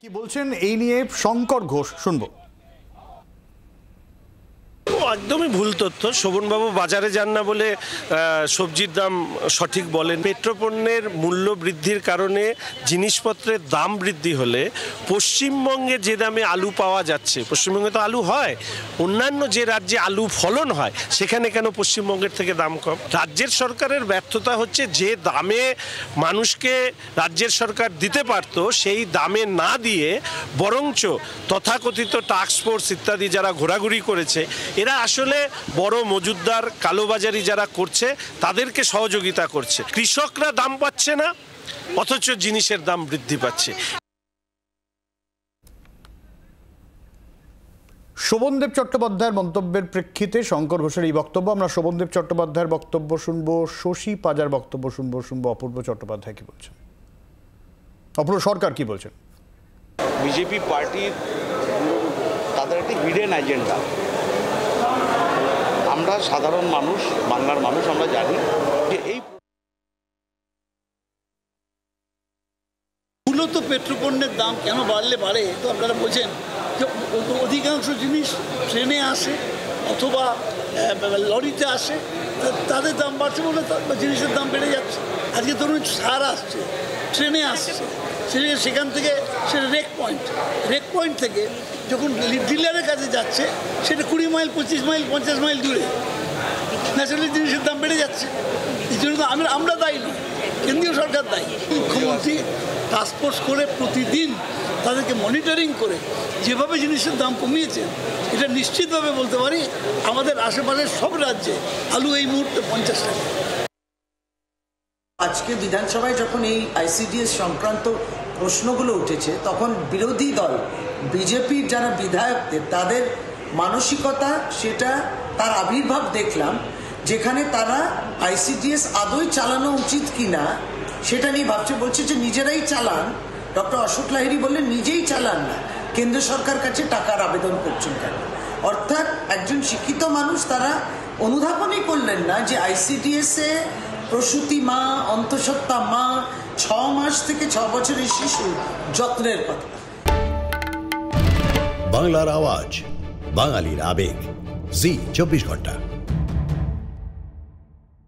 কি বলছেন এই নিয়ে শঙ্কর ঘোষ, শুনবো। একদমই ভুল তথ্য। শোভনবাবু বাজারে যান না বলে সবজির দাম সঠিক বলেন। পেট্রোপণ্যের মূল্য বৃদ্ধির কারণে জিনিসপত্রের দাম বৃদ্ধি হলে পশ্চিমবঙ্গে যে দামে আলু পাওয়া যাচ্ছে, পশ্চিমবঙ্গে তো আলু হয়, অন্যান্য যে রাজ্যে আলু ফলন হয় সেখানে কেন পশ্চিমবঙ্গের থেকে দাম কম? রাজ্যের সরকারের ব্যর্থতা হচ্ছে যে দামে মানুষকে রাজ্যের সরকার দিতে পারত সেই দামে না দিয়ে বরঞ্চ তথাকথিত টাস্ক ফোর্স ইত্যাদি যারা ঘোরাঘুরি করেছে এরা আসলে বড় মজুতদার কালোবাজারি যারা করছে তাদেরকে সহযোগিতা করছে। কৃষকরা দাম পাচ্ছে না, অথচ জিনিসের দাম বৃদ্ধি পাচ্ছে। শোভনদেব চট্টোপাধ্যায়ের মন্তব্যের প্রেক্ষিতে শঙ্কর ঘোষের এই বক্তব্য। আমরা শোভনদেব চট্টোপাধ্যায়ের বক্তব্য শুনবো, শশী পাজার বক্তব্য শুনবো অপূর্ব চট্টোপাধ্যায় কি বলছেন, অপূর্ব সরকার কি বলছেন। বিজেপি পার্টির তাদের একটি হিডেন এজেন্ডা। আমরা সাধারণ মানুষ, বাংলার মানুষ, আমরা জানি যে এই মূলত পেট্রোপণ্যের দাম কেন বাড়ে তো আপনারা বোঝেন যে অধিকাংশ জিনিস ট্রেনে আসে অথবা লরিতে আসে, তাদের দাম বাড়ছে বলে জিনিসের দাম বেড়ে যাচ্ছে। আজকে ধরুন সার আসছে, ট্রেনে আসছে, সেখান থেকে সেটা রেক পয়েন্ট থেকে যখন ডিলারের কাছে যাচ্ছে সেটা 20 মাইল, 25 মাইল, 50 মাইল দূরে। ন্যাচারালি জিনিসের দাম বেড়ে যাচ্ছে। এই জন্য তো আমরা দায়ী নই, কেন্দ্রীয় সরকার দায়ী। মুখ্যমন্ত্রী টাস্কফোর্স করে প্রতিদিন তাদেরকে মনিটরিং করে যেভাবে জিনিসের দাম কমিয়েছেন, এটা নিশ্চিতভাবে বলতে পারি আমাদের আশেপাশের সব রাজ্যে আলু এই মুহূর্তে 50 টাকা। আজকে বিধানসভায় যখন এই আইসিডিএস সংক্রান্ত প্রশ্নগুলো উঠেছে তখন বিরোধী দল বিজেপির যারা বিধায়কদের তাদের মানসিকতা, সেটা তার আবির্ভাব দেখলাম, যেখানে তারা আইসিডিএস আদৌ চালানো উচিত কিনা সেটা নিয়ে ভাবছে। বলছে যে নিজেরাই চালান। ডক্টর অশোক লাহিড়ী বললেন নিজেই চালান না, কেন্দ্র সরকার কাছে টাকার আবেদন করছেন কেন? অর্থাৎ একজন শিক্ষিত মানুষ তারা অনুধাবনই করলেন না যে আইসিডিএসে প্রসূতি মা, অন্তঃসত্ত্বা মা, 6 মাস থেকে 6 বছরের শিশু যত্নের কথা। বাংলার আওয়াজ, বাঙালির আবেগ, জি 24 ঘন্টা।